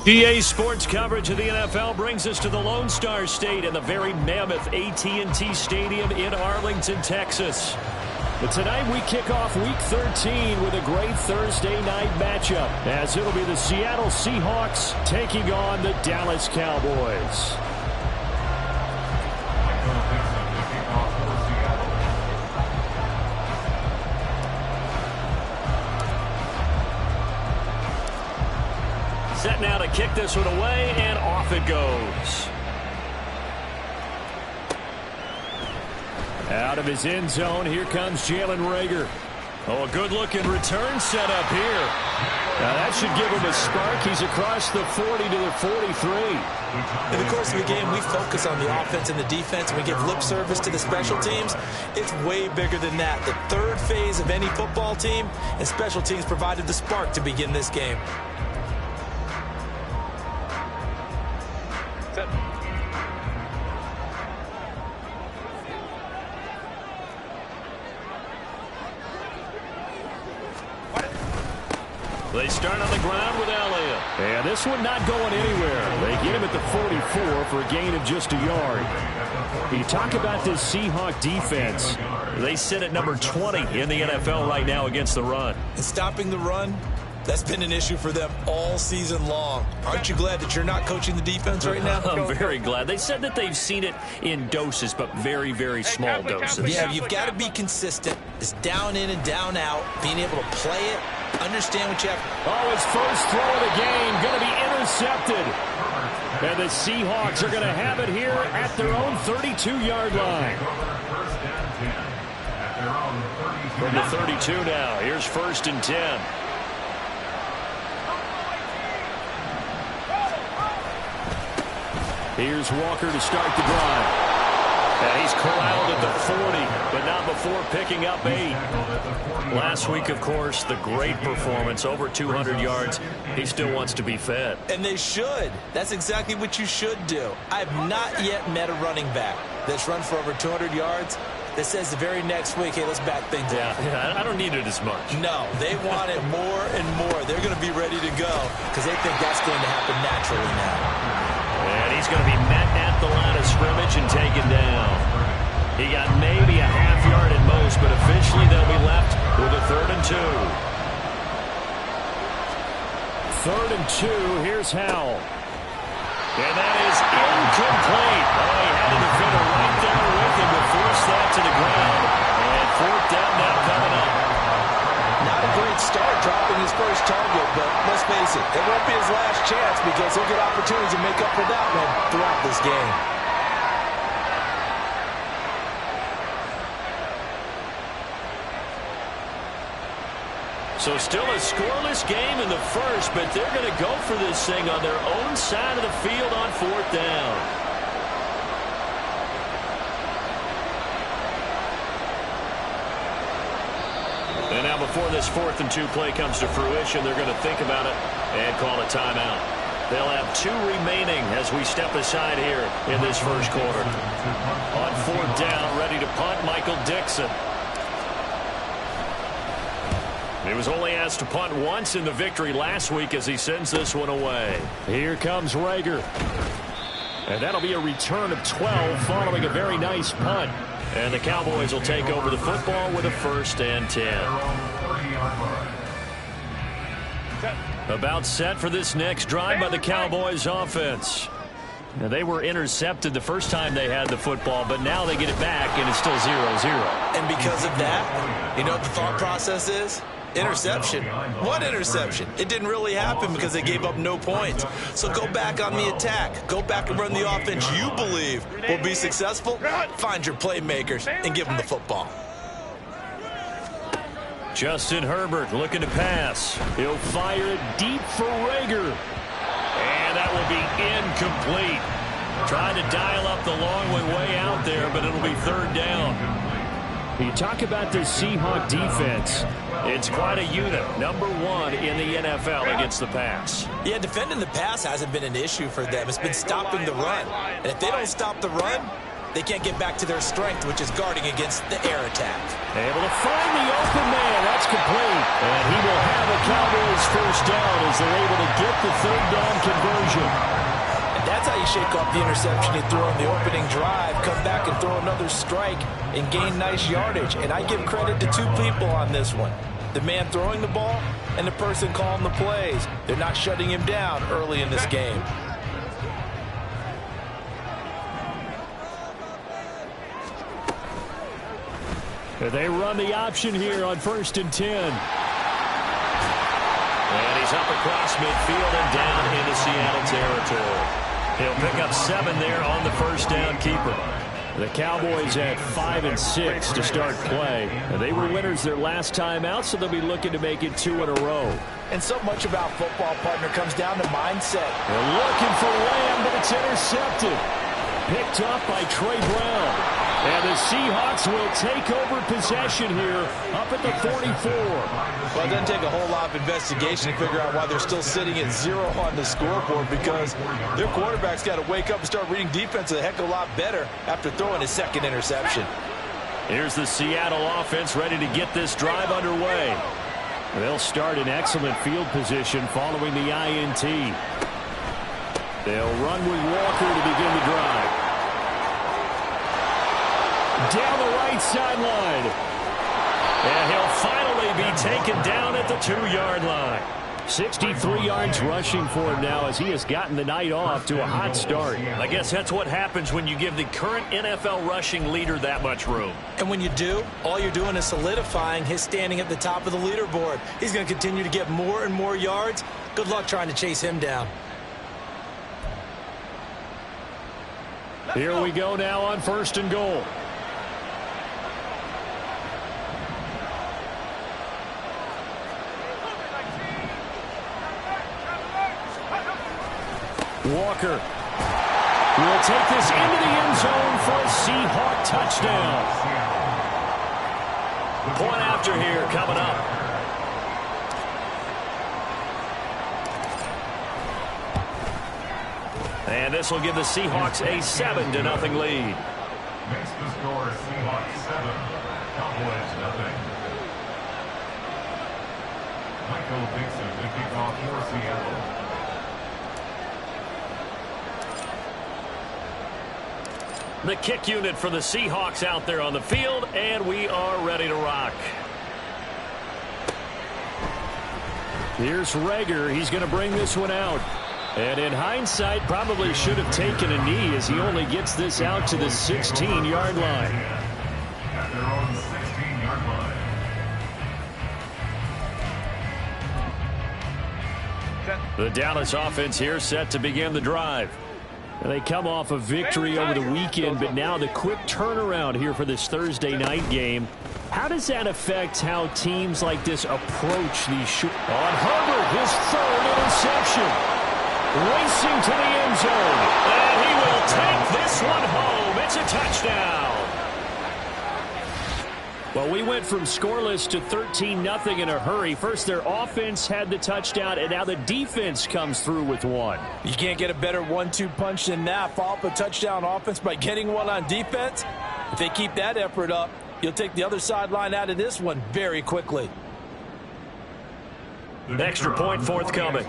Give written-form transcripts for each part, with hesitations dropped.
EA Sports coverage of the NFL brings us to the Lone Star State and the very mammoth AT&T Stadium in Arlington, Texas. But tonight we kick off Week 13 with a great Thursday night matchup, as it'll be the Seattle Seahawks taking on the Dallas Cowboys. Set now to kick this one away, and off it goes. Out of his end zone, here comes Jalen Reagor. Oh, a good-looking return set up here. Now that should give him a spark. He's across the 40 to the 43. In the course of the game, we focus on the offense and the defense, and we give lip service to the special teams. It's way bigger than that. The third phase of any football team, and special teams provided the spark to begin this game. They start on the ground with Elliott. And this one not going anywhere. They get him at the 44 for a gain of just a yard. You talk about this Seahawk defense. They sit at number 20 in the NFL right now against the run. And stopping the run, that's been an issue for them all season long. Aren't you glad that you're not coaching the defense right now? I'm very glad. They said that they've seen it in doses, but very, very small doses. Yeah, you've got to be consistent. It's down in and down out, being able to play it, understand what you have. Oh, his first throw of the game going to be intercepted. And the Seahawks are going to have it here at their own 32-yard line. From the 32 now, here's 1st and 10. Here's Walker to start the drive. And he's corralled at the 40, but not before picking up 8. Last week, of course, the great performance, over 200 yards. He still wants to be fed. And they should. That's exactly what you should do. I have not yet met a running back that's run for over 200 yards that says the very next week, hey, let's back things up. Yeah, I don't need it as much. No, they want it more and more. They're going to be ready to go because they think that's going to happen naturally now. And he's going to be met at the line of scrimmage and taken down. He got maybe a half yard at most, but officially they'll be left with a 3rd and 2. 3rd and 2, here's Howell. And that is incomplete. Oh, he had a defender right there with him to force that to the ground. And 4th down now coming up. Not a great start dropping his first target, but let's face it, it won't be his last chance because he'll get opportunities to make up for that one throughout this game. So still a scoreless game in the first, but they're going to go for this thing on their own side of the field on 4th down. And now before this 4th and 2 play comes to fruition, they're going to think about it and call a timeout. They'll have 2 remaining as we step aside here in this first quarter. On 4th down, ready to punt, Michael Dixon. He was only asked to punt once in the victory last week as he sends this one away. Here comes Reagor. And that'll be a return of 12 following a very nice punt. And the Cowboys will take over the football with a 1st and 10. About set for this next drive by the Cowboys offense. Now, they were intercepted the first time they had the football, but now they get it back, and it's still 0-0. And because of that, you know what the thought process is? Interception. What interception? It didn't really happen because they gave up no points. So go back on the attack. Go back and run the offense you believe will be successful. Find your playmakers and give them the football. Justin Herbert looking to pass. He'll fire it deep for Reagor. And that will be incomplete. Trying to dial up the long way out there, but it'll be 3rd down. You talk about this Seahawk defense. It's quite a unit. Number 1 in the NFL against the pass. Yeah, defending the pass hasn't been an issue for them. It's been stopping the run. And if they don't stop the run, They can't get back to their strength, which is guarding against the air attack. Able to find the open man. That's complete. And he will have a Cowboys first down as they're able to get the third down conversion. And that's how you shake off the interception you threw on the opening drive, come back and throw another strike and gain nice yardage. And I give credit to two people on this one. The man throwing the ball and the person calling the plays. They're not shutting him down early in this game. They run the option here on 1st and 10. And he's up across midfield and down into Seattle territory. He'll pick up 7 there on the first down keeper. The Cowboys at 5 and 6 to start play. And they were winners their last time out, so they'll be looking to make it 2 in a row. And so much about football, partner, comes down to mindset. They're looking for Lamb, but it's intercepted. Picked up by Trey Brown. And the Seahawks will take over possession here up at the 44. Well, it doesn't take a whole lot of investigation to figure out why they're still sitting at 0 on the scoreboard, because their quarterback's got to wake up and start reading defense a heck of a lot better after throwing his second interception. Here's the Seattle offense ready to get this drive underway. They'll start in excellent field position following the INT. They'll run with Walker to begin the drive. Down the right sideline. And he'll finally be taken down at the 2-yard line. 63 yards rushing for him now as he has gotten the night off to a hot start. I guess that's what happens when you give the current NFL rushing leader that much room. And when you do, all you're doing is solidifying his standing at the top of the leaderboard. He's going to continue to get more and more yards. Good luck trying to chase him down. Here we go now on 1st and goal. Walker will take this into the end zone for a Seahawk touchdown. Point after here coming up. And this will give the Seahawks a 7-0 lead. Makes the score Seahawks 7, Cowboys 0. Michael Dixon to kick off for Seattle. The kick unit for the Seahawks out there on the field, and we are ready to rock. Here's Rager. He's going to bring this one out. And in hindsight, probably should have taken a knee as he only gets this out to the 16-yard line. At their own 16-yard line. The Dallas offense here set to begin the drive. They come off a victory over the weekend, but now the quick turnaround here for this Thursday night game. How does that affect how teams like this approach these short? On Herbert, his 3rd interception. Racing to the end zone. And he will take this one home. It's a touchdown. Well, we went from scoreless to 13-0 in a hurry. First, their offense had the touchdown, and now the defense comes through with one. You can't get a better 1-2 punch than that. Follow up a touchdown offense by getting one on defense. If they keep that effort up, you'll take the other sideline out of this one very quickly. Extra point forthcoming.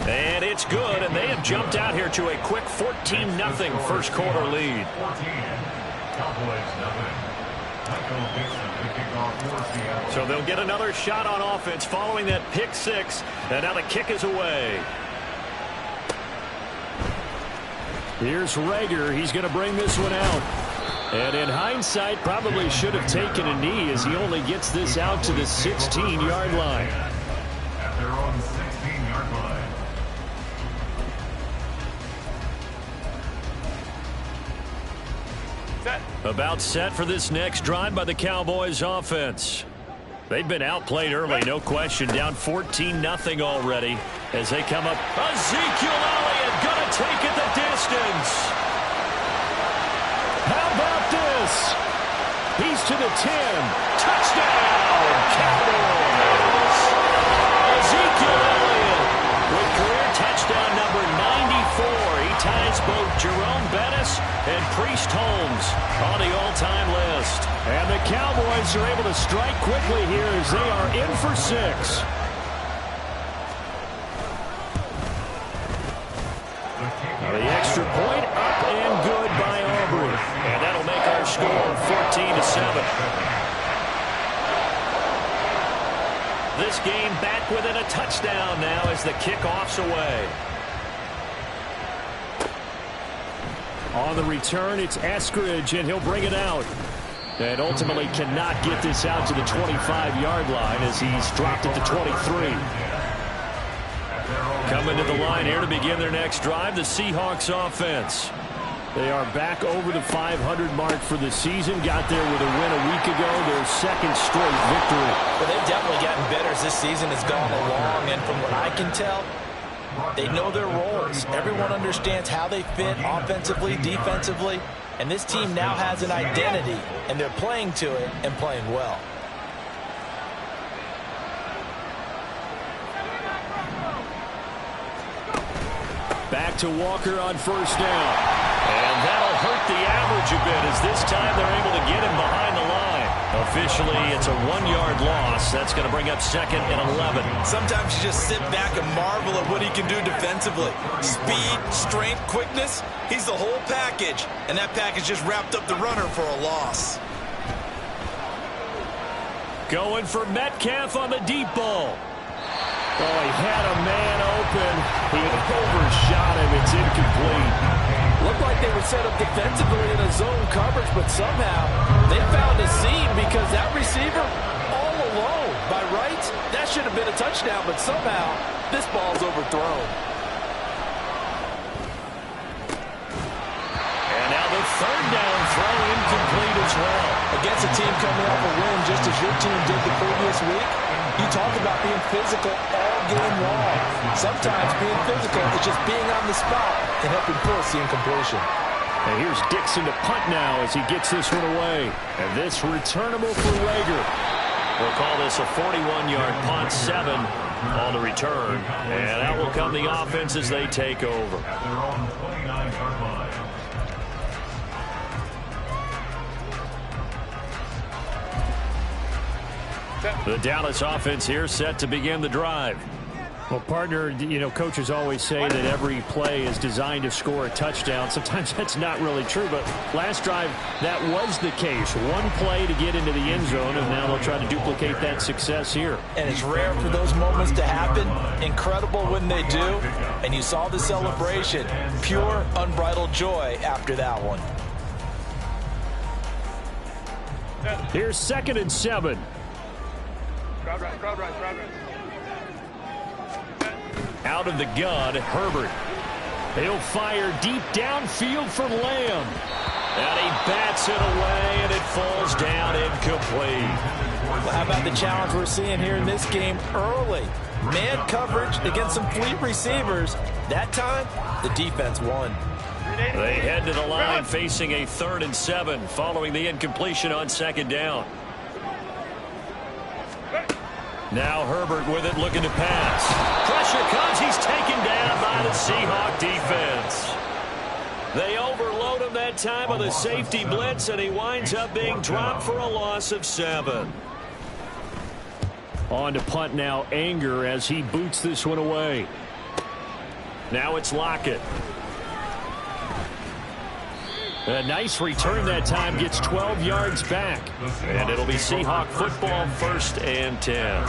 And it's good, and they have jumped out here to a quick 14-0 first quarter lead. 14, Cowboys 0. So they'll get another shot on offense following that pick 6, and now the kick is away. Here's Rager. He's going to bring this one out. And in hindsight, probably should have taken a knee as he only gets this out to the 16-yard line. At their own 16-yard line. About set for this next drive by the Cowboys offense. They've been outplayed early, no question. Down 14-0 already as they come up. Ezekiel Elliott going to take it the distance. How about this? He's to the 10. Touchdown, Cowboys. Ezekiel Jerome Bettis and Priest Holmes on the all-time list. And the Cowboys are able to strike quickly here as they are in for 6. The extra point up and good by Aubrey. And that'll make our score 14-7. This game back within a touchdown now as the kickoff's away. On the return, it's Eskridge, and he'll bring it out. And ultimately cannot get this out to the 25-yard line as he's dropped it to 23. Coming to the line here to begin their next drive, the Seahawks offense. They are back over the 500 mark for the season. Got there with a win a week ago, their second straight victory. Well, they've definitely gotten better as this season has gone along, and from what I can tell, they know their roles. Everyone understands how they fit offensively, defensively, and this team now has an identity, and they're playing to it and playing well. Back to Walker on first down. And that'll hurt the average a bit as this time they're able to get him behind the line. Officially, it's a 1-yard loss. That's going to bring up 2nd and 11. Sometimes you just sit back and marvel at what he can do defensively. Speed, strength, quickness, he's the whole package. And that package just wrapped up the runner for a loss. Going for Metcalf on the deep ball. Oh, he had a man open. He overshot him. It's incomplete. Looked like they were set up defensively in a zone coverage, but somehow they found a seam because that receiver all alone. By rights, that should have been a touchdown, but somehow this ball's overthrown. And now the third down throw incomplete as well. Against a team coming off a win just as your team did the previous week, you talk about being physical all game long. Sometimes being physical is just being on the spot and helping force the incompletion. And here's Dixon to punt now as he gets this one away. And this returnable for Rager. We'll call this a 41-yard punt, 7 on the return. And that will come the offense as they take over. At their own 29-yard line. The Dallas offense here set to begin the drive. Well, partner, you know, coaches always say that every play is designed to score a touchdown. Sometimes that's not really true, but last drive, that was the case. One play to get into the end zone, and now they'll try to duplicate that success here. And it's rare for those moments to happen. Incredible when they do. And you saw the celebration. Pure, unbridled joy after that one. Here's 2nd and 7. Out of the gun, Herbert. He'll fire deep downfield for Lamb. And he bats it away, and it falls down incomplete. Well, how about the challenge we're seeing here in this game early? Man coverage against some fleet receivers. That time, the defense won. They head to the line facing a 3rd and 7 following the incompletion on 2nd down. Now Herbert with it, looking to pass. Pressure comes. He's taken down by the Seahawk defense. They overload him that time with a safety blitz, and he winds up being dropped for a loss of 7. On to punt now, Anger, as he boots this one away. Now it's Lockett. A nice return that time, gets 12 yards back. And it'll be Seahawk football, 1st and 10.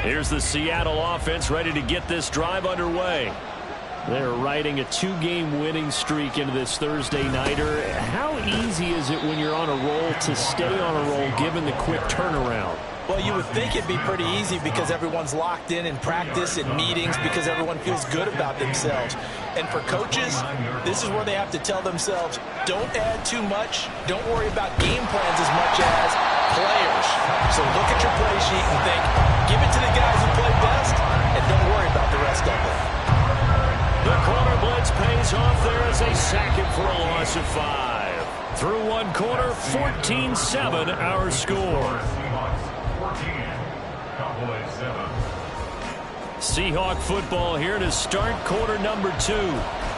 Here's the Seattle offense ready to get this drive underway. They're riding a 2-game winning streak into this Thursday nighter. How easy is it when you're on a roll to stay on a roll given the quick turnaround? Well, you would think it'd be pretty easy because everyone's locked in practice and meetings because everyone feels good about themselves. And for coaches, this is where they have to tell themselves, don't add too much. Don't worry about game plans as much as players. So look at your play sheet and think, give it to the guys who play best and don't worry about the rest of it. The corner blitz pays off there as they sack him for a loss of 5. Through one quarter, 14-7 our score. Seahawk football here to start quarter number 2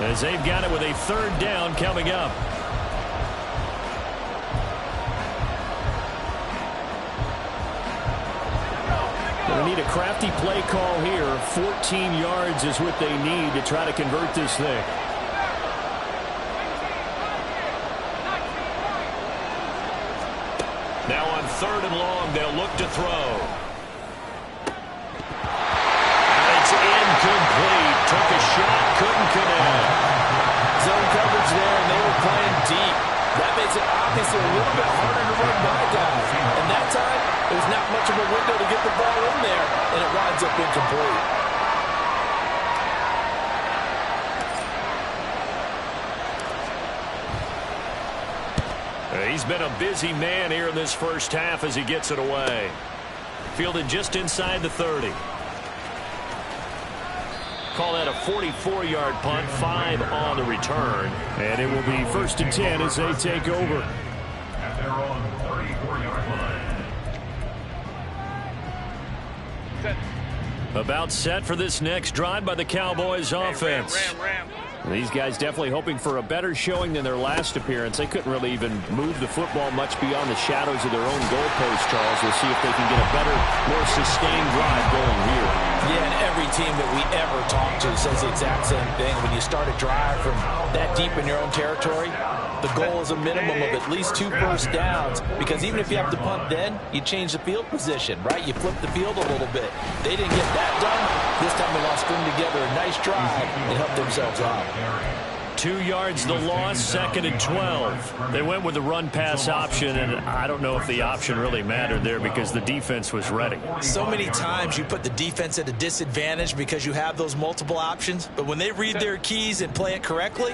as they've got it with a third down coming up. They need a crafty play call here. 14 yards is what they need to try to convert this thing. Now on 3rd and long, they'll look to throw. And it's incomplete. Took a shot, couldn't connect. Zone coverage there, and they were playing deep. That makes it obviously a little bit harder to run by guys. And that time, there's not much of a window to get the ball in there, and it winds up incomplete. He's been a busy man here in this first half as he gets it away. Fielded just inside the 30. Call that a 44-yard punt, 5 on the return. And it will be 1st and 10 as they take over. At their own 34-yard line. About set for this next drive by the Cowboys offense. These guys definitely hoping for a better showing than their last appearance. They couldn't really even move the football much beyond the shadows of their own goalpost, Charles. We'll see if they can get a better, more sustained drive going here. Yeah, and every team that we ever talk to says the exact same thing. When you start a drive from that deep in your own territory, the goal is a minimum of at least 2 first downs, because even if you have to punt then, you change the field position, right? You flip the field a little bit. They didn't get that done. This time they want to string together a nice drive and help themselves out. 2 yards the loss, 2nd and 12. They went with the run-pass option, and I don't know if the option really mattered there because the defense was ready. So many times you put the defense at a disadvantage because you have those multiple options, but when they read their keys and play it correctly,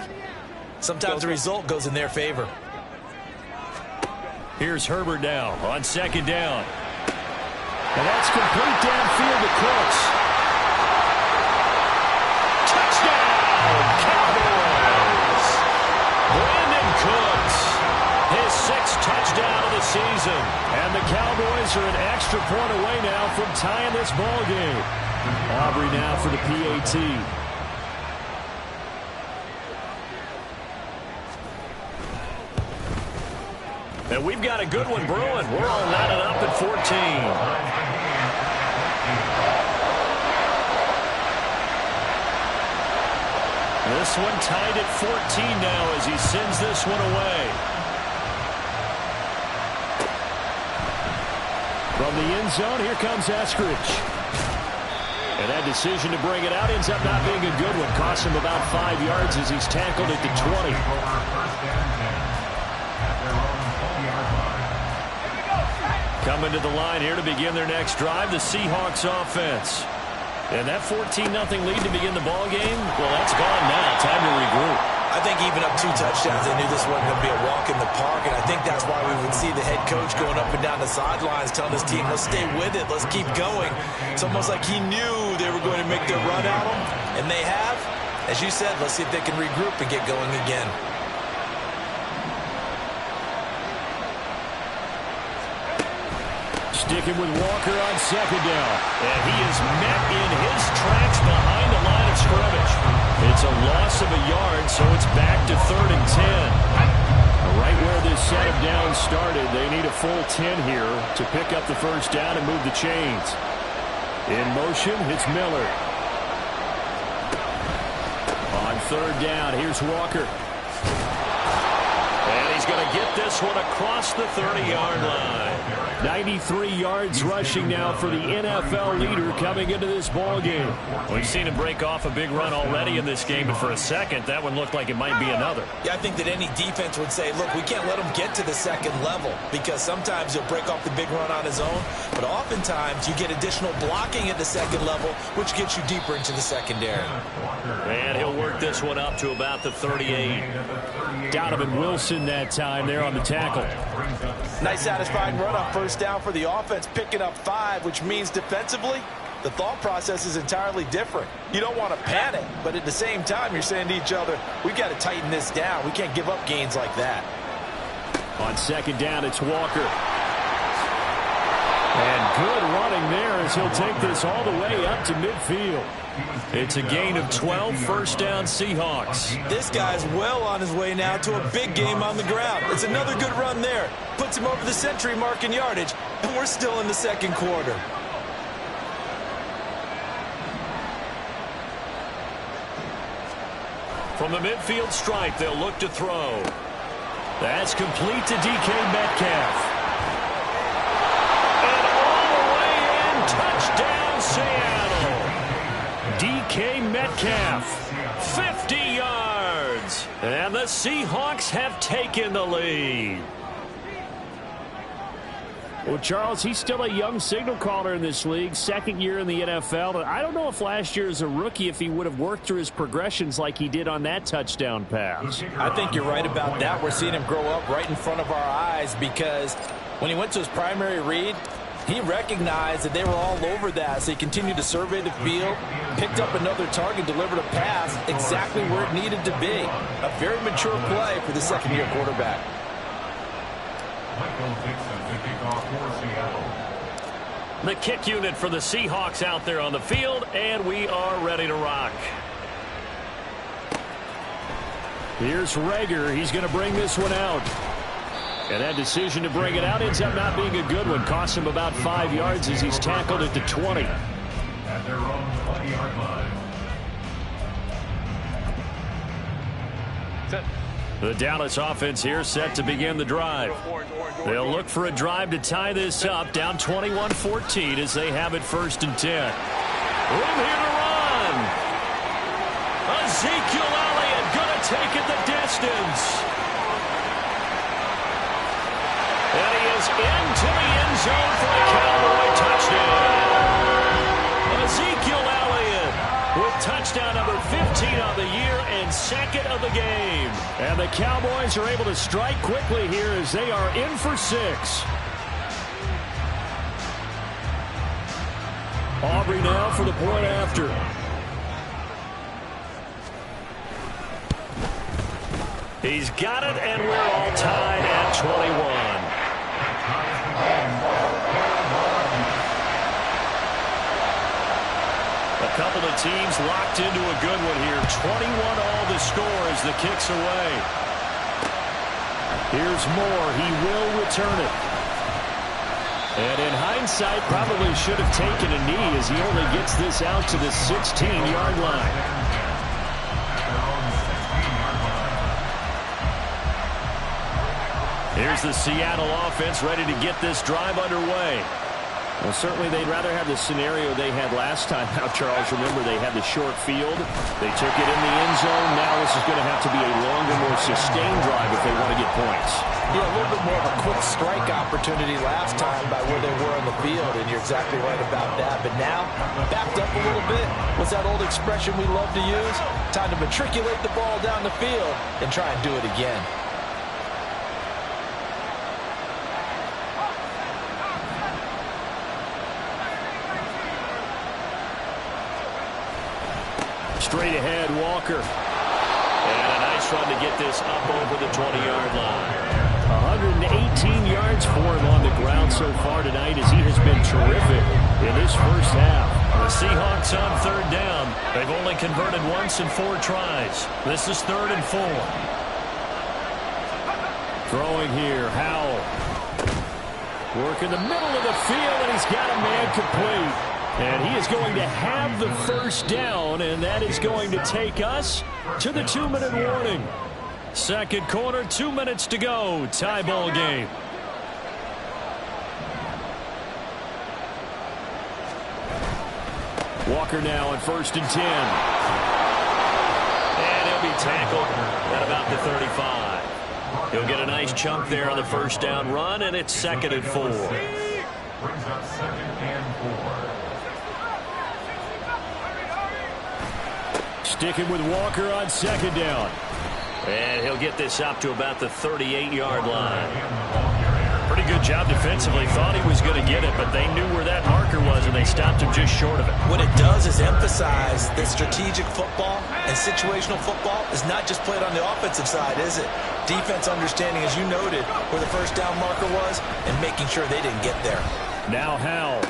sometimes the result goes in their favor. Here's Herbert now on 2nd down. And that's complete downfield to Cooks. Touchdown, Cowboys! Brandon Cooks, his 6th touchdown of the season. And the Cowboys are an extra point away now from tying this ball game. Aubrey now for the PAT. And we've got a good one brewing. We're all knotted up at 14. This one tied at 14 now as he sends this one away. From the end zone, here comes Eskridge. And that decision to bring it out ends up not being a good one. Costs him about 5 yards as he's tackled at the 20. Coming to the line here to begin their next drive, the Seahawks offense. And that 14-0 lead to begin the ball game, well, that's gone now. Time to regroup. I think even up 2 touchdowns, they knew this wasn't going to be a walk in the park, and I think that's why we would see the head coach going up and down the sidelines telling his team, let's stay with it, let's keep going. It's almost like he knew they were going to make their run at him, and they have. As you said, let's see if they can regroup and get going again. Sticking with Walker on 2nd down. And he is met in his tracks behind the line of scrimmage. It's a loss of a yard, so it's back to 3rd and 10. Right where this set of downs started, they need a full 10 here to pick up the first down and move the chains. In motion, it's Miller. On 3rd down, here's Walker. And he's going to get this one across the 30-yard line. 93 yards rushing now for the NFL leader coming into this ball game. We've seen him break off a big run already in this game, but for a second, that one looked like it might be another. Yeah, I think that any defense would say, look, we can't let him get to the 2nd level, because sometimes he'll break off the big run on his own, but oftentimes you get additional blocking at the 2nd level, which gets you deeper into the secondary. And he'll work this one up to about the 38. Donovan Wilson that time there on the tackle. Nice satisfying run on 1st down for the offense, picking up 5, which means defensively, the thought process is entirely different. You don't want to panic, but at the same time, you're saying to each other, we've got to tighten this down. We can't give up gains like that. On second down, it's Walker. And good running there as he'll take this all the way up to midfield. It's a gain of 12, first down Seahawks. This guy's well on his way now to a big game on the ground. It's another good run there. Puts him over the century mark in yardage, and we're still in the second quarter. From the midfield stripe, they'll look to throw. That's complete to DK Metcalf. Touchdown, Seattle. DK Metcalf, 50 yards. And the Seahawks have taken the lead. Well, Charles, he's still a young signal caller in this league, second year in the NFL. I don't know if last year as a rookie if he would have worked through his progressions like he did on that touchdown pass. I think you're right about that. We're seeing him grow up right in front of our eyes because when he went to his primary read, he recognized that they were all over that, so he continued to survey the field, picked up another target, delivered a pass exactly where it needed to be. A very mature play for the second-year quarterback. The kick unit for the Seahawks out there on the field, and we are ready to rock. Here's Rager. He's going to bring this one out. And that decision to bring it out ends up not being a good one. Costs him about 5 yards as he's tackled at the 20. At their own 20-yard line. The Dallas offense here set to begin the drive. They'll look for a drive to tie this up, down 21-14 as they have it first and 10. Room here to run. Ezekiel Elliott going to take it the distance. And he is into the end zone for the Cowboy touchdown. Ezekiel Elliott with touchdown number 15 on the year and second of the game. And the Cowboys are able to strike quickly here as they are in for 6. Aubrey now for the point after. He's got it, and we're all tied at 21. A couple of teams locked into a good one here. 21 all the score as the kick's away. Here's Moore. He will return it. And in hindsight, probably should have taken a knee as he only gets this out to the 16-yard line. Here's the Seattle offense ready to get this drive underway. Well, certainly they'd rather have the scenario they had last time. Now, Charles, remember they had the short field. They took it in the end zone. Now this is going to have to be a longer, more sustained drive if they want to get points. Yeah, a little bit more of a quick strike opportunity last time by where they were on the field, and you're exactly right about that. But now, backed up a little bit. What's that old expression we love to use? Time to matriculate the ball down the field and try and do it again. Straight ahead, Walker. And a nice run to get this up over the 20-yard line. 118 yards for him on the ground so far tonight as he has been terrific in this first half. The Seahawks on third down. They've only converted once in 4 tries. This is 3rd and 4. Throwing here, Howell. Work in the middle of the field, and he's got a man complete. And he is going to have the first down, and that is going to take us to the 2-minute warning. Second quarter, 2 minutes to go. Tie ball game. Walker now on 1st and 10. And he'll be tackled at about the 35. He'll get a nice chunk there on the first down run, and it's 2nd and 4. Brings up 2nd and 4. Sticking with Walker on 2nd down. And he'll get this up to about the 38-yard line. Pretty good job defensively. Thought he was going to get it, but they knew where that marker was, and they they stopped him just short of it. What it does is emphasize that strategic football and situational football is not just played on the offensive side, is it? Defense understanding, as you noted, where the first down marker was and making sure they didn't get there. Now Howell.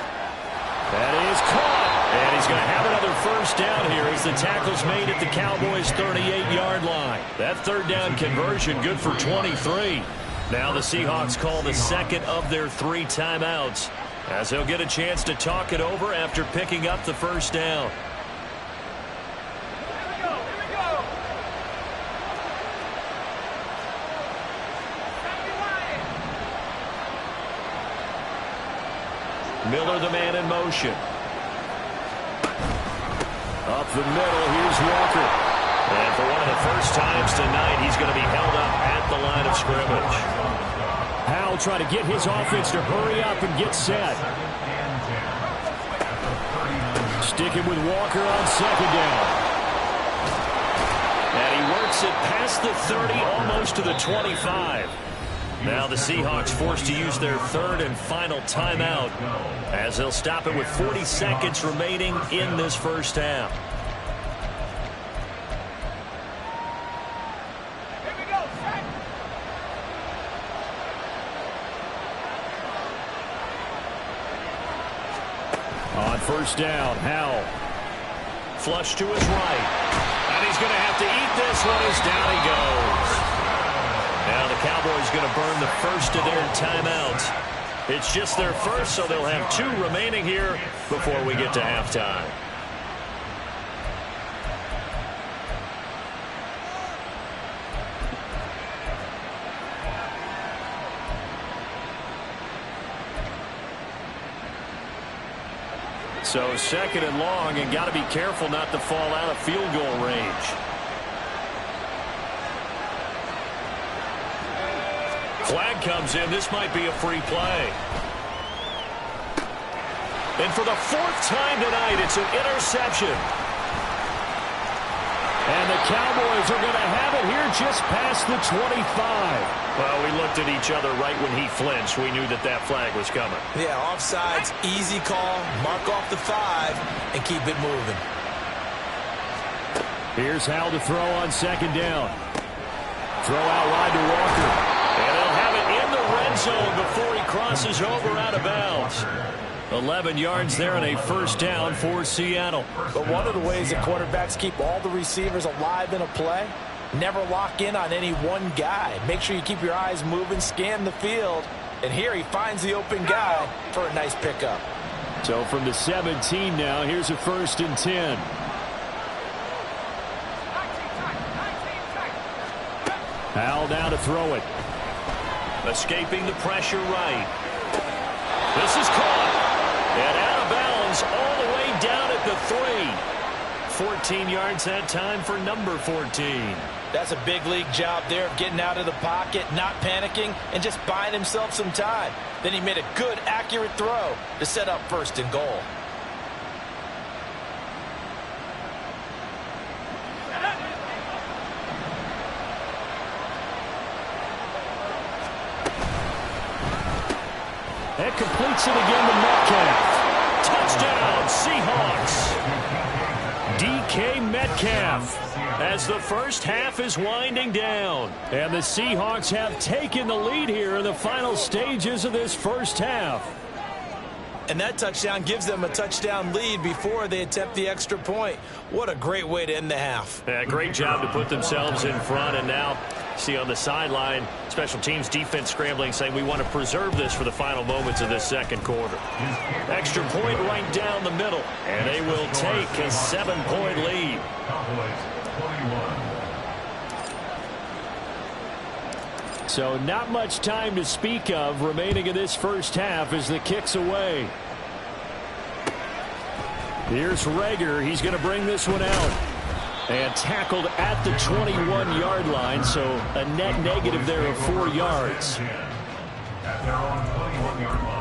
That is caught. And he's going to have another first down here as the tackle's made at the Cowboys' 38-yard line. That third down conversion good for 23. Now the Seahawks call the second of their 3 timeouts as they'll get a chance to talk it over after picking up the first down. Miller, the man in motion. Up the middle, here's Walker. And for one of the first times tonight, he's going to be held up at the line of scrimmage. Howell trying to get his offense to hurry up and get set. Sticking with Walker on second down. And he works it past the 30, almost to the 25. Now the Seahawks forced to use their third and final timeout as they'll stop it with 40 seconds remaining in this first half. On first down, Howell. Flush to his right. And he's going to have to eat this one as down he goes. Now the Cowboys going to burn the first of their timeouts. It's just their first, so they'll have 2 remaining here before we get to halftime. So second and long, and got to be careful not to fall out of field goal range. Flag comes in. This might be a free play. And for the 4th time tonight, it's an interception. And the Cowboys are going to have it here just past the 25. Well, we looked at each other right when he flinched. We knew that that flag was coming. Yeah, offsides, easy call, mark off the 5, and keep it moving. Here's Howell to throw on second down. Throw out wide to Walker. And they'll have it in the red zone before he crosses over out of bounds. 11 yards there and a first down for Seattle. But one of the ways that quarterbacks keep all the receivers alive in a play, never lock in on any one guy. Make sure you keep your eyes moving, scan the field. And here he finds the open guy for a nice pickup. So from the 17 now, here's a 1st and 10. Howell now to throw it. Escaping the pressure right. This is caught. And out of bounds all the way down at the 3. 14 yards that time for number 14. That's a big league job there of getting out of the pocket, not panicking, and just buying himself some time. Then he made a good, accurate throw to set up 1st and goal. That completes it again to Metcalf. Touchdown, Seahawks. DK Metcalf as the first half is winding down. And the Seahawks have taken the lead here in the final stages of this first half. And that touchdown gives them a touchdown lead before they attempt the extra point. What a great way to end the half. Yeah, great job to put themselves in front. And now, see on the sideline, special teams defense scrambling, saying we want to preserve this for the final moments of this second quarter. Extra point right down the middle. And they will take a 7-point lead. So not much time to speak of remaining in this first half as the kick's away. Here's Rager. He's going to bring this one out. And tackled at the 21-yard line, so a net negative there of 4 yards. At their own 21-yard line.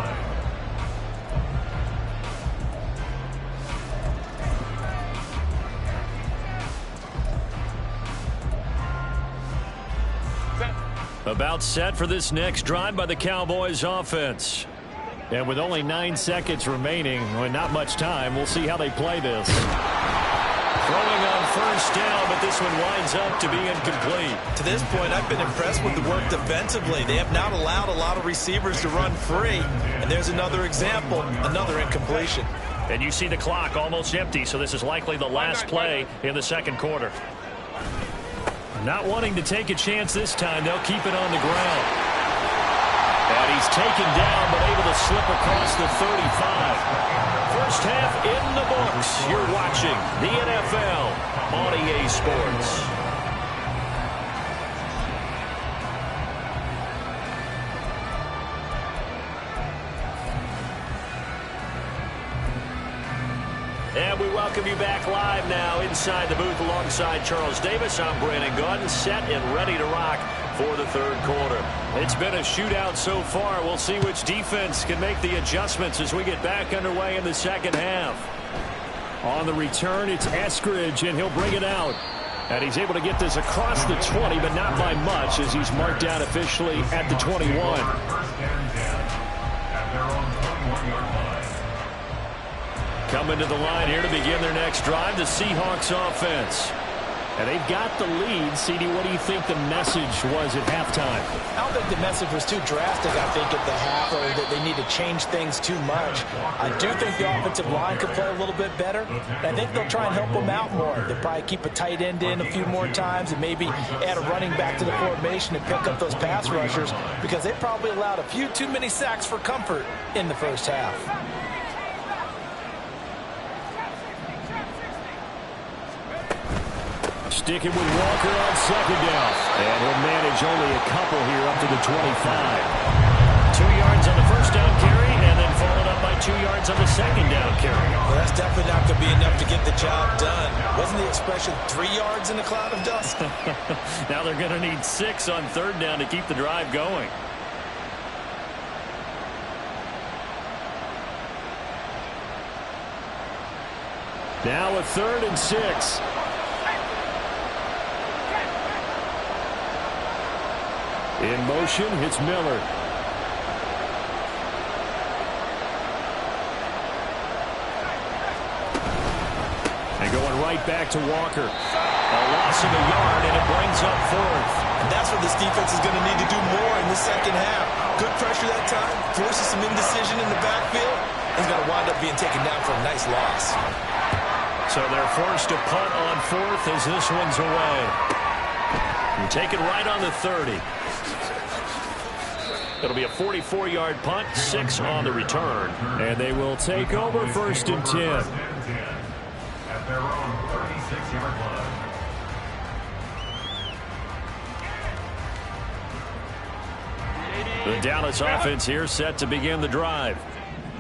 About set for this next drive by the Cowboys offense. And with only 9 seconds remaining, well, not much time, we'll see how they play this. Throwing on first down, but this one winds up to be incomplete. To this point, I've been impressed with the work defensively. They have not allowed a lot of receivers to run free. And there's another example, another incompletion. And you see the clock almost empty, so this is likely the last play in the second quarter. Not wanting to take a chance this time, they'll keep it on the ground. And he's taken down, but able to slip across the 35. First half in the books. You're watching the NFL on EA Sports. And we welcome you back live now inside the booth alongside Charles Davis. I'm Brandon Gaudin, set and ready to rock for the third quarter. It's been a shootout so far. We'll see which defense can make the adjustments as we get back underway in the second half. On the return, it's Eskridge, and he'll bring it out. And he's able to get this across the 20, but not by much as he's marked down officially at the 21. Coming to the line here to begin their next drive, the Seahawks offense. And they've got the lead. CD, what do you think the message was at halftime? I don't think the message was too drastic, I think, at the half, or that they need to change things too much. I do think the offensive line could play a little bit better. And I think they'll try and help them out more. They'll probably keep a tight end in a few more times and maybe add a running back to the formation and pick up those pass rushers because they probably allowed a few too many sacks for comfort in the first half. Sticking with Walker on second down. And he'll manage only a couple here up to the 25. 2 yards on the first down carry, and then followed up by 2 yards on the second down carry. Well, that's definitely not going to be enough to get the job done. Wasn't the expression 3 yards in a cloud of dust? Now they're going to need 6 on third down to keep the drive going. Now a 3rd and 6. In motion, it's Miller. And going right back to Walker. A loss of a yard, and it brings up 4th. And that's what this defense is going to need to do more in the second half. Good pressure that time, forces some indecision in the backfield. He's going to wind up being taken down for a nice loss. So they're forced to punt on 4th as this one's away. And take it right on the 30. It'll be a 44-yard punt, 6 on the return. And they will take over 1st and 10. At their own 36-yard line. The Dallas offense here set to begin the drive.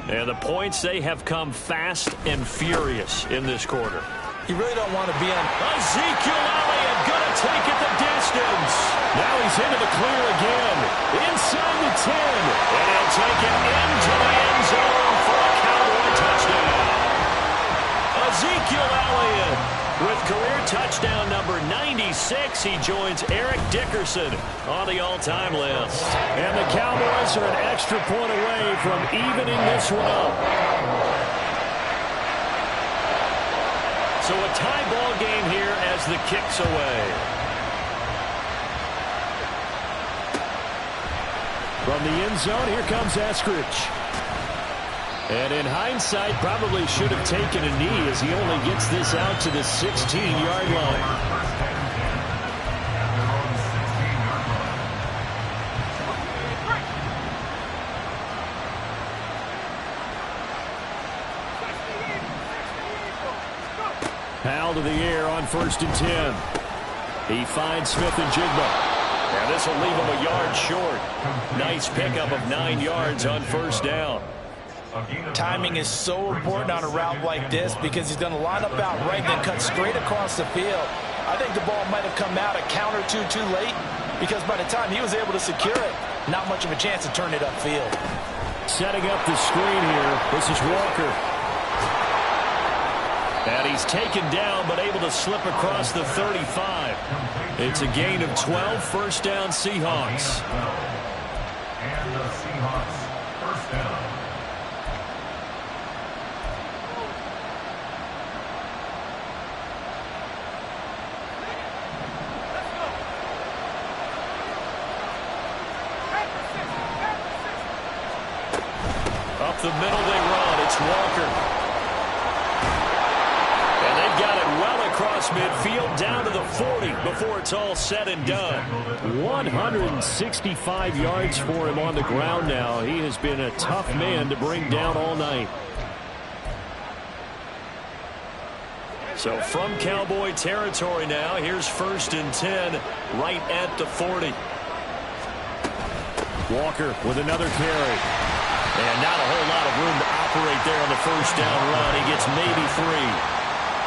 And the points, they have come fast and furious in this quarter. You really don't want to be on. Ezekiel Elliott going to take it the distance. Now he's into the clear again. Inside the 10. And he'll take it into the end zone for a Cowboy touchdown. Ezekiel Elliott with career touchdown number 96. He joins Eric Dickerson on the all-time list. And the Cowboys are an extra point away from evening this one up. So a tie ball game here as the kick's away. From the end zone, here comes Eskridge. And in hindsight, probably should have taken a knee as he only gets this out to the 16-yard line. Powell to the air on 1st and 10. He finds Smith and Jigba. And this will leave him a yard short. Nice pickup of 9 yards on 1st down. Timing is so important on a route like this because he's going to line up out right and then cut straight across the field. I think the ball might have come out a count or two too late because by the time he was able to secure it, not much of a chance to turn it upfield. Setting up the screen here. This is Walker. And he's taken down but able to slip across the 35. It's a gain of 12, 1st down Seahawks. And the Seahawks, 1st down. the middle they run. It's Walker. And they've got it well across midfield down to the 40 before it's all said and done. 165 yards for him on the ground now. He has been a tough man to bring down all night. So from Cowboy territory now, here's 1st and 10 right at the 40. Walker with another carry. And not a whole lot of room to operate there on the first down run. He gets maybe 3.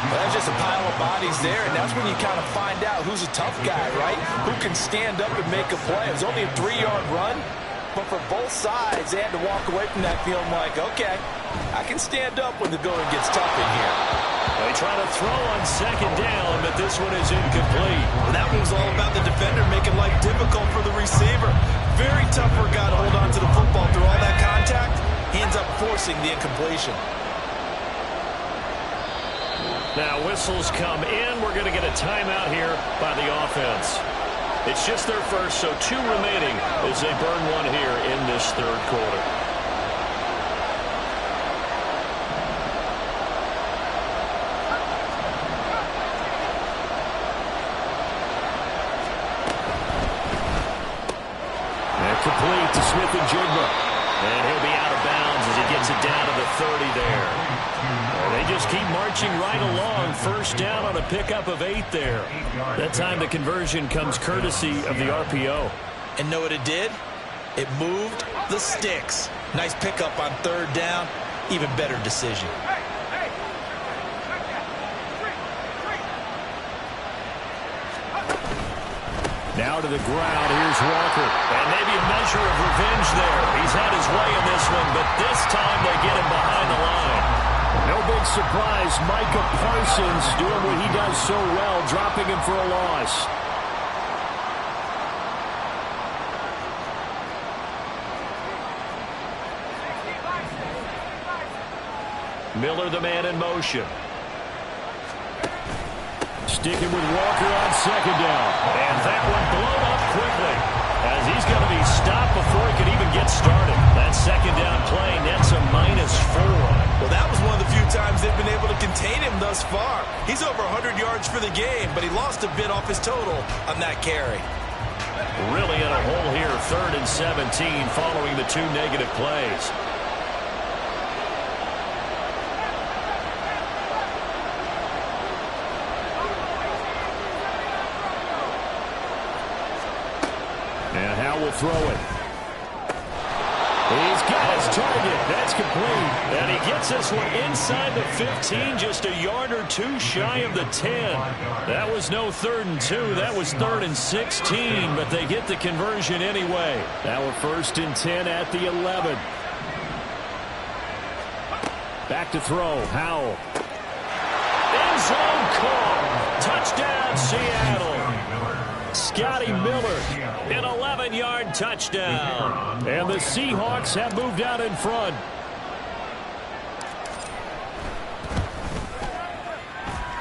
Well, that's just a pile of bodies there, and that's when you kind of find out who's a tough guy, right? Who can stand up and make a play. It was only a 3-yard run, but for both sides, they had to walk away from that feeling like, okay, I can stand up when the going gets tough in here. They try to throw on 2nd down, but this one is incomplete. Well, that one was all about the defender making life difficult for the receiver. Very tough for a guy to hold on to the football through all that contact. He ends up forcing the incompletion. Now whistles come in. We're going to get a timeout here by the offense. It's just their first, so 2 remaining as they burn one here in this 3rd quarter. And complete to Smith-Njigba. And he'll be out of bounds as he gets it down to the 30 there. They just keep marching right along. 1st down on a pickup of 8 there. That time the conversion comes courtesy of the RPO. And know what it did? It moved the sticks. Nice pickup on 3rd down. Even better decision. Now to the ground. Here's Walker. And maybe a measure of revenge there. He's had his way in this one, but this time they get him behind the line. No big surprise. Micah Parsons doing what he does so well, dropping him for a loss. Miller, the man in motion. Sticking with Walker on 2nd down. And that one blown up quickly as he's going to be stopped before he could even get started. That 2nd down play nets a -4. Well, that was one of the few times they've been able to contain him thus far. He's over 100 yards for the game, but he lost a bit off his total on that carry. Really in a hole here, 3rd and 17 following the 2 negative plays. And Howe will throw it. He's got his target. That's complete. And he gets this one inside the 15, just a yard or 2 shy of the 10. That was no 3rd and 2. That was 3rd and 16, but they get the conversion anyway. Now we're 1st and 10 at the 11. Back to throw. Howell. End zone call. Touchdown, Seattle. Scotty Miller, an 11-yard touchdown. And the Seahawks have moved out in front.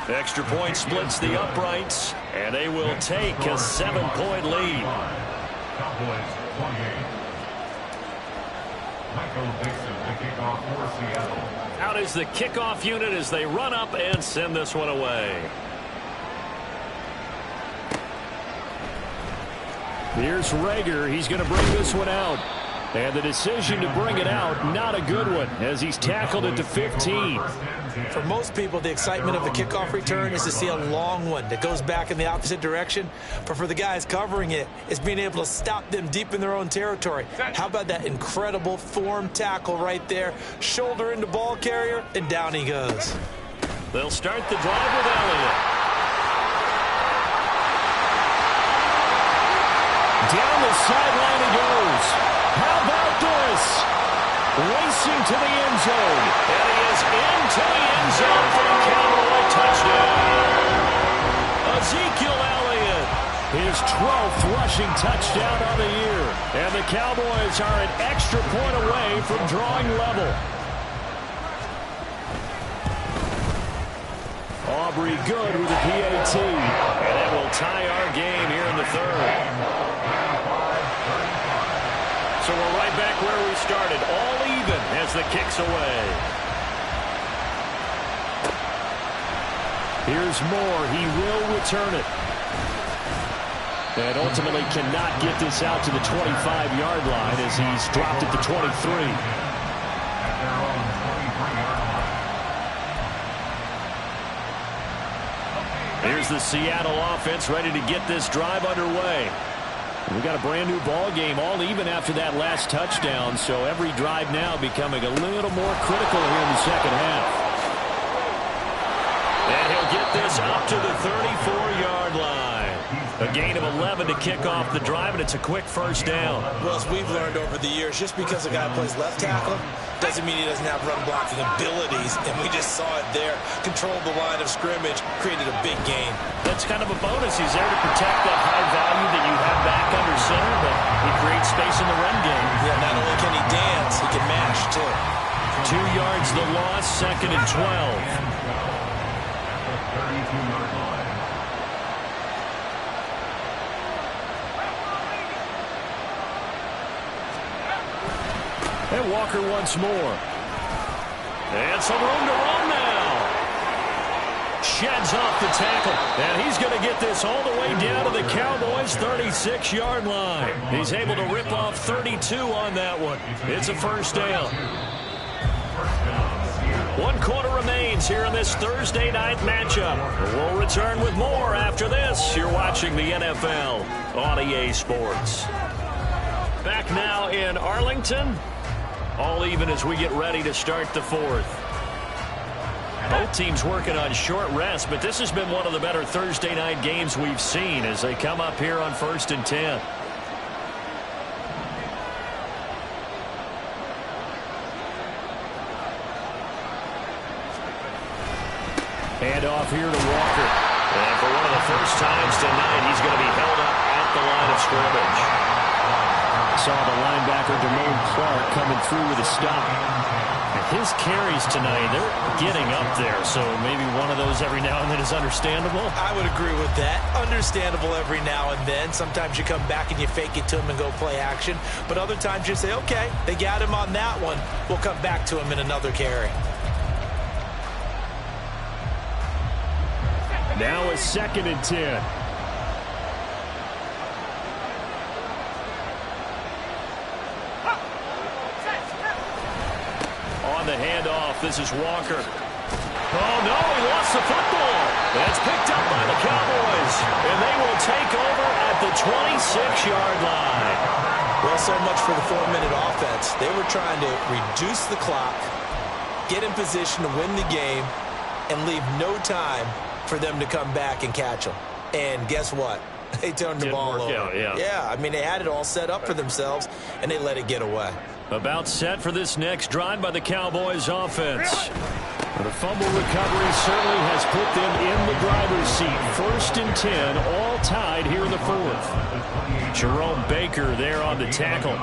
Extra point splits the uprights, and they will take a 7-point lead. Cowboys 28. Michael Dixon, the kickoff for Seattle. Out is the kickoff unit as they run up and send this one away. Here's Rager. He's going to bring this one out. And the decision to bring it out, not a good one, as he's tackled it to 15. For most people, the excitement of the kickoff return is to see a long one that goes back in the opposite direction. But for the guys covering it, it's being able to stop them deep in their own territory. How about that incredible form tackle right there? Shoulder into ball carrier, and down he goes. They'll start the drive with Elliott. Down the sideline he goes. How about this? Racing to the end zone. And he is into the end zone for a Cowboy touchdown. Ezekiel Elliott. His 12th rushing touchdown on the year. And the Cowboys are an extra point away from drawing level. Aubrey good with the PAT. And that will tie our game here in the 3rd. So we're right back where we started, all even as as the kick's away. Here's Moore. He will return it. And ultimately cannot get this out to the 25-yard line as he's dropped at the 23. Here's the Seattle offense ready to get this drive underway. We got a brand new ball game, all even after that last touchdown, so every drive now becoming a little more critical here in the second half. And he'll get this up to the 34-yard line. A gain of 11 to kick off the drive, and it's a quick first down. Well, as we've learned over the years, just because a guy plays left tackle doesn't mean he doesn't have run blocking abilities, and we just saw it there. Controlled the line of scrimmage, created a big gain. That's kind of a bonus. He's there to protect that high value that you have back under center, but he creates space in the run game. Yeah, not only can he dance, he can mash, too. 2 yards the loss, 2nd and 12. 32-yard line. And Walker once more. And some room to run now. Sheds off the tackle. And he's going to get this all the way down to the Cowboys' 36-yard line. He's able to rip off 32 on that one. It's a first down. 1 quarter remains here in this Thursday night matchup. We'll return with more after this. You're watching the NFL on EA Sports. Back now in Arlington. All even as we get ready to start the fourth. Both teams working on short rest, but this has been one of the better Thursday night games we've seen as they come up here on 1st and 10. Hand off here to Walker. And for one of the first times tonight, he's going to be held up at the line of scrimmage. Saw the linebacker, Damone Clark, coming through with a stop. And his carries tonight, they're getting up there, so maybe one of those every now and then is understandable. I would agree with that. Understandable every now and then. Sometimes you come back and you fake it to him and go play action. But other times you say, okay, they got him on that one. We'll come back to him in another carry. Now a 2nd and 10. On the handoff, this is Walker. Oh, no, he lost the football. That's picked up by the Cowboys. And they will take over at the 26-yard line. Well, so much for the 4-minute offense. They were trying to reduce the clock, get in position to win the game, and leave no time for them to come back and catch them. And guess what? They turned the ball over. Yeah, I mean, they had it all set up for themselves, and they let it get away. About set for this next drive by the Cowboys offense. The fumble recovery certainly has put them in the driver's seat. 1st and 10, all tied here in the fourth. Jerome Baker there on the tackle.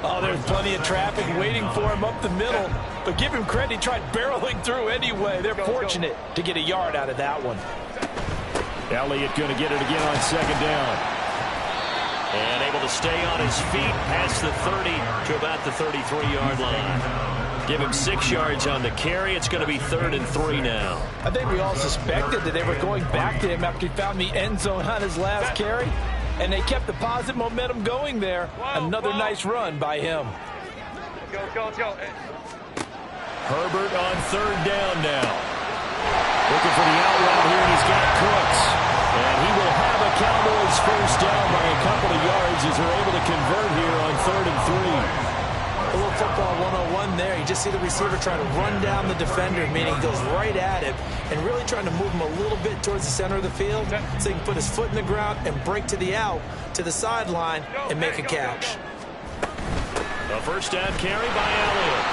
Oh, there's plenty of traffic waiting for him up the middle. But give him credit, he tried barreling through anyway. They're fortunate to get a yard out of that one. Elliott going to get it again on 2nd down. And able to stay on his feet past the 30 to about the 33-yard line. Give him 6 yards on the carry. It's going to be 3rd and 3 now. I think we all suspected that they were going back to him after he found the end zone on his last carry. And they kept the positive momentum going there. Another nice run by him. Go. Herbert on 3rd down now. Looking for the out route here, and he's got Cooks. And he will have a Cowboys first down by a couple of yards as they're able to convert here on 3rd and 3. A little football 101 there. You just see the receiver trying to run down the defender, meaning he goes right at him and really trying to move him a little bit towards the center of the field so he can put his foot in the ground and break to the out, to the sideline, and make a catch. A first down carry by Elliott.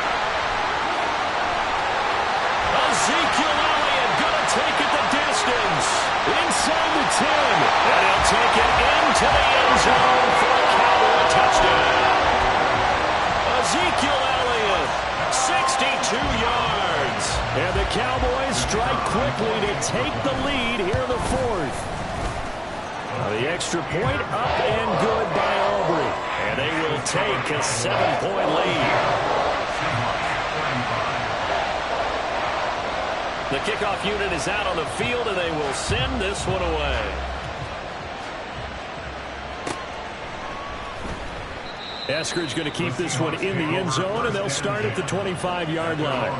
Ezekiel Elliott going to take it the distance. Inside the 10. And he'll take it into the end zone for a Cowboy touchdown. Ezekiel Elliott, 62 yards. And the Cowboys strike quickly to take the lead here in the fourth. The extra point up and good by Aubrey. And they will take a 7-point lead. The kickoff unit is out on the field, and they will send this one away. Eskridge going to keep this one in the end zone, and they'll start at the 25-yard line.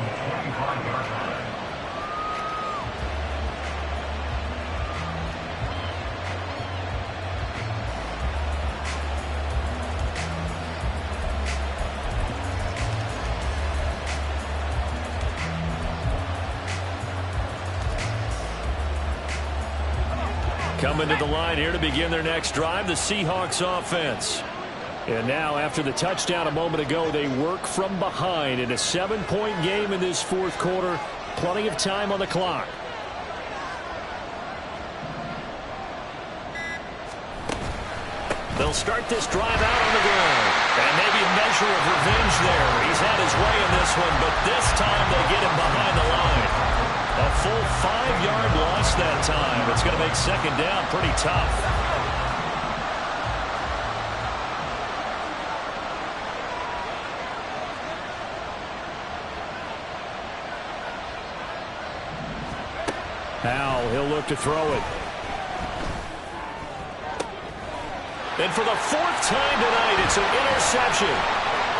Coming to the line here to begin their next drive, the Seahawks offense. And now, after the touchdown a moment ago, they work from behind in a 7-point game in this fourth quarter. Plenty of time on the clock. They'll start this drive out on the ground. And maybe a measure of revenge there. He's had his way in this one, but this time they get him behind the line. A full 5-yard loss that time. It's going to make second down pretty tough. Now he'll look to throw it. And for the fourth time tonight, it's an interception.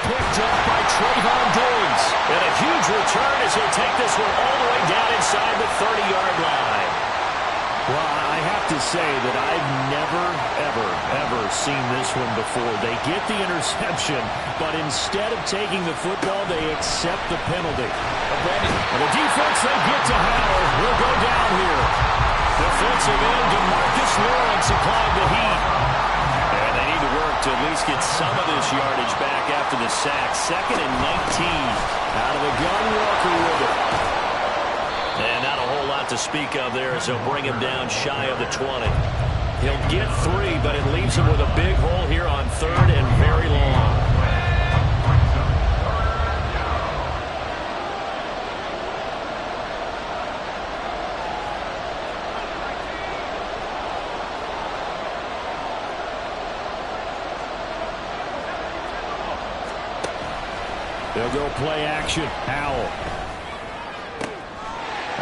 Picked up by Trayvon Diggs. And a huge return as he'll take this one all the way down inside the 30-yard line. Well, I have to say that I've never, ever seen this one before. They get the interception, but instead of taking the football, they accept the penalty. And the defense they get to Howell will go down here. Defensive end DeMarcus Lawrence applied the heat. And they need to work to at least get some of this yardage back after the sack. 2nd and 19. Out of the gun, Walker with it. And not a whole lot to speak of there as they'll bring him down shy of the 20. He'll get 3, but it leaves him with a big hole here on 3rd and very long. They'll go play action. Howell.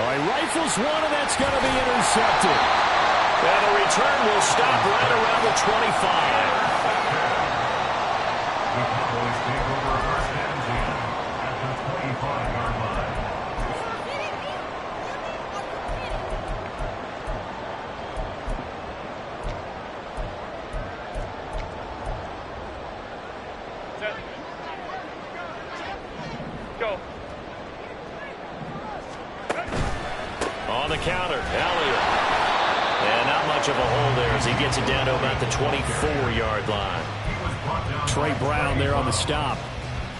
Oh, he rifles one, and that's going to be intercepted. And the return will stop right around the 25. The Cowboys take over first and 10 at the 25-yard line. Go. On the counter, Elliott. And not much of a hole there as he gets it down to about the 24-yard line. Trey Brown there on the stop.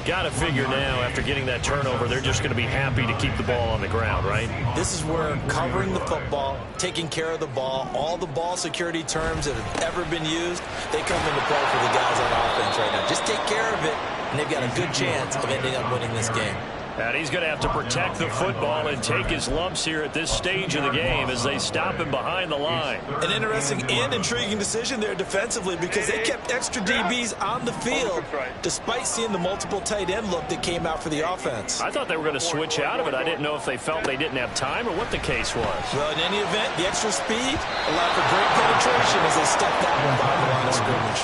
Got to figure now, after getting that turnover, they're just going to be happy to keep the ball on the ground, right? This is where covering the football, taking care of the ball, all the ball security terms that have ever been used, they come into play for the guys on offense right now. Just take care of it, and they've got a good chance of ending up winning this game. And he's going to have to protect the football and take his lumps here at this stage of the game as they stop him behind the line. An interesting and intriguing decision there defensively because they kept extra DBs on the field despite seeing the multiple tight end look that came out for the offense. I thought they were going to switch out of it. I didn't know if they felt they didn't have time or what the case was. Well, in any event, the extra speed allowed for great penetration as they stepped out behind the line of scrimmage.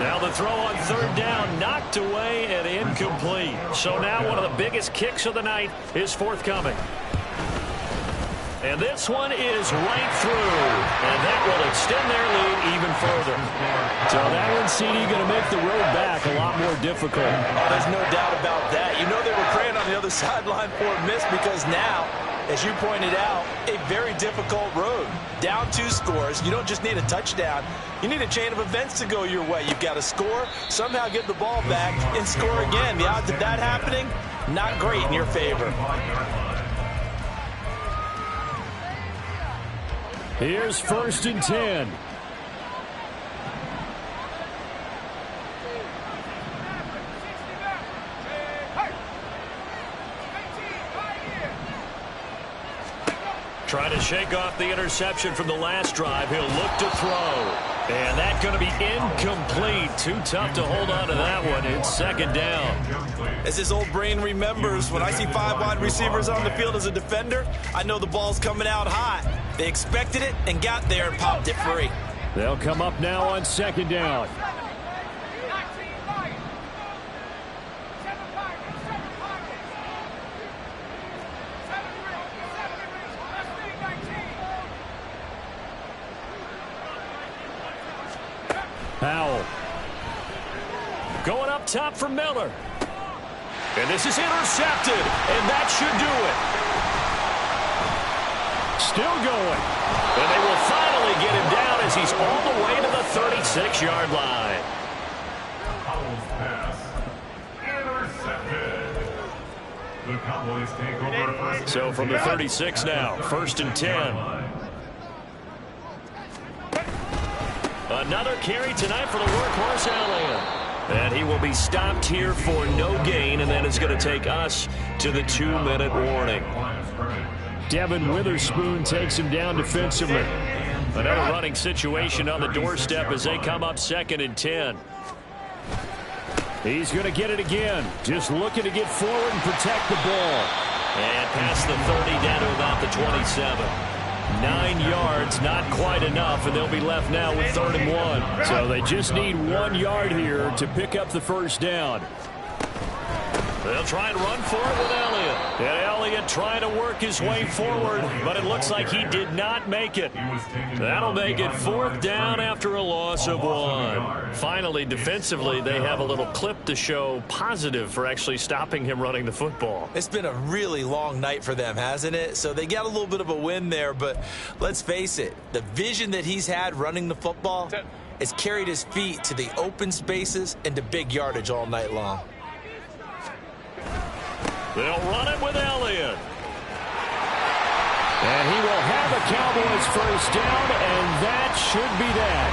Now the throw on 3rd down, knocked away and incomplete. So now one of the biggest kicks of the night is forthcoming. And this one is right through. And that will extend their lead even further. So that one, CD, going to make the road back a lot more difficult. Oh, there's no doubt about that. You know they were praying on the other sideline for a miss because now, as you pointed out, a very difficult road. Down 2 scores. You don't just need a touchdown. You need a chain of events to go your way. You've got to score, somehow get the ball back, and score again. The odds of that happening, not great in your favor. Here's 1st and 10. Trying to shake off the interception from the last drive. He'll look to throw. And that's going to be incomplete. Too tough to hold on to that one. It's second down. As his old brain remembers, when I see 5 wide receivers on the field as a defender, I know the ball's coming out hot. They expected it and got there and popped it free. They'll come up now on second down. Powell. Going up top for Miller. And this is intercepted, and that should do it. Still going. And they will finally get him down as he's all the way to the 36-yard line. Powell's pass intercepted. The Cowboys take over first. So from the 36 now, 1st and 10. Another carry tonight for the workhorse Elliott. And he will be stopped here for no gain, and then it's going to take us to the 2-minute warning. Devin Witherspoon takes him down defensively. Another running situation on the doorstep as they come up 2nd and 10. He's going to get it again. Just looking to get forward and protect the ball. And past the 30 down to about the 27. 9 yards, not quite enough, and they'll be left now with 3rd and 1. So they just need 1 yard here to pick up the first down. They'll try and run for it with Elliott. And Elliott trying to work his way forward, but it looks like he did not make it. That'll make it 4th down after a loss of 1. Finally, defensively, they have a little clip to show positive for actually stopping him running the football. It's been a really long night for them, hasn't it? So they got a little bit of a win there, but let's face it, the vision that he's had running the football has carried his feet to the open spaces and to big yardage all night long. They'll run it with Elliott. And he will have a Cowboys first down, and that should be that.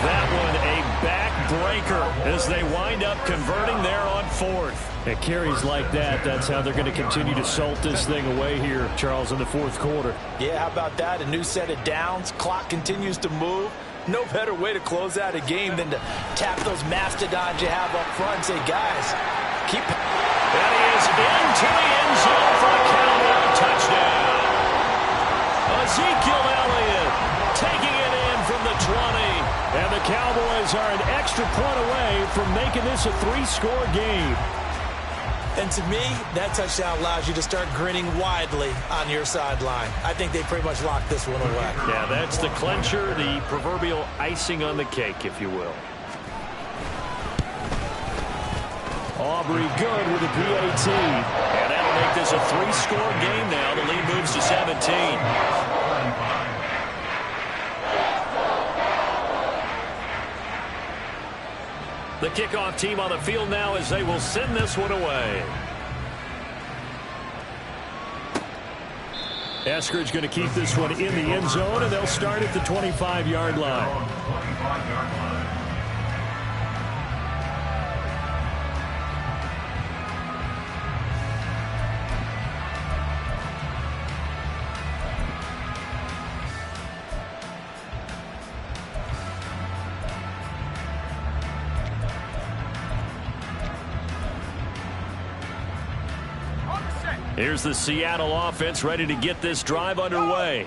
That one a backbreaker as they wind up converting there on 4th. At carries like that, that's how they're going to continue to salt this thing away here, Charles, in the 4th quarter. Yeah, how about that? A new set of downs. Clock continues to move. No better way to close out a game than to tap those mastodons you have up front and say, guys, keep... And he is into the end zone for a Cowboy touchdown. Ezekiel Elliott taking it in from the 20. And the Cowboys are an extra point away from making this a 3-score game. And to me, that touchdown allows you to start grinning widely on your sideline. I think they pretty much locked this one away. Yeah, that's the clincher, the proverbial icing on the cake, if you will. Aubrey good with a PAT. And that'll make this a 3-score game now. The lead moves to 17. The kickoff team on the field now as they will send this one away. Eskridge going to keep this one in the end zone, and they'll start at the 25-yard line. Here's the Seattle offense ready to get this drive underway.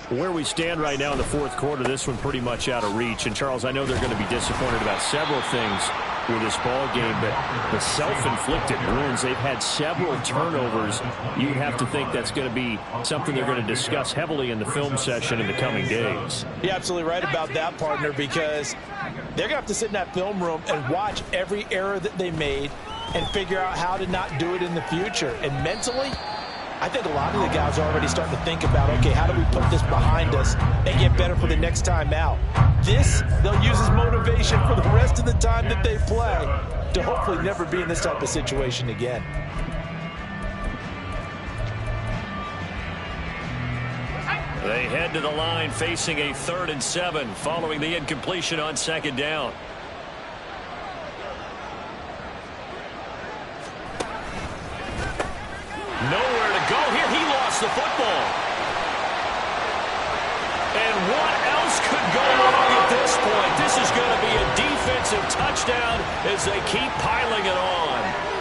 Where we stand right now in the 4th quarter, this one pretty much out of reach. And, Charles, I know they're going to be disappointed about several things with this ball game, but the self-inflicted wounds, they've had several turnovers. You'd have to think that's going to be something they're going to discuss heavily in the film session in the coming days. You're absolutely right about that, partner, because they're going to have to sit in that film room and watch every error that they made and figure out how to not do it in the future. And mentally, I think a lot of the guys are already starting to think about, okay, how do we put this behind us and get better for the next time out? This, they'll use as motivation for the rest of the time that they play to hopefully never be in this type of situation again. They head to the line facing a 3rd and 7 following the incompletion on 2nd down. Nowhere to go here. He lost the football. And what else could go wrong at this point? offensive touchdown as they keep piling it on.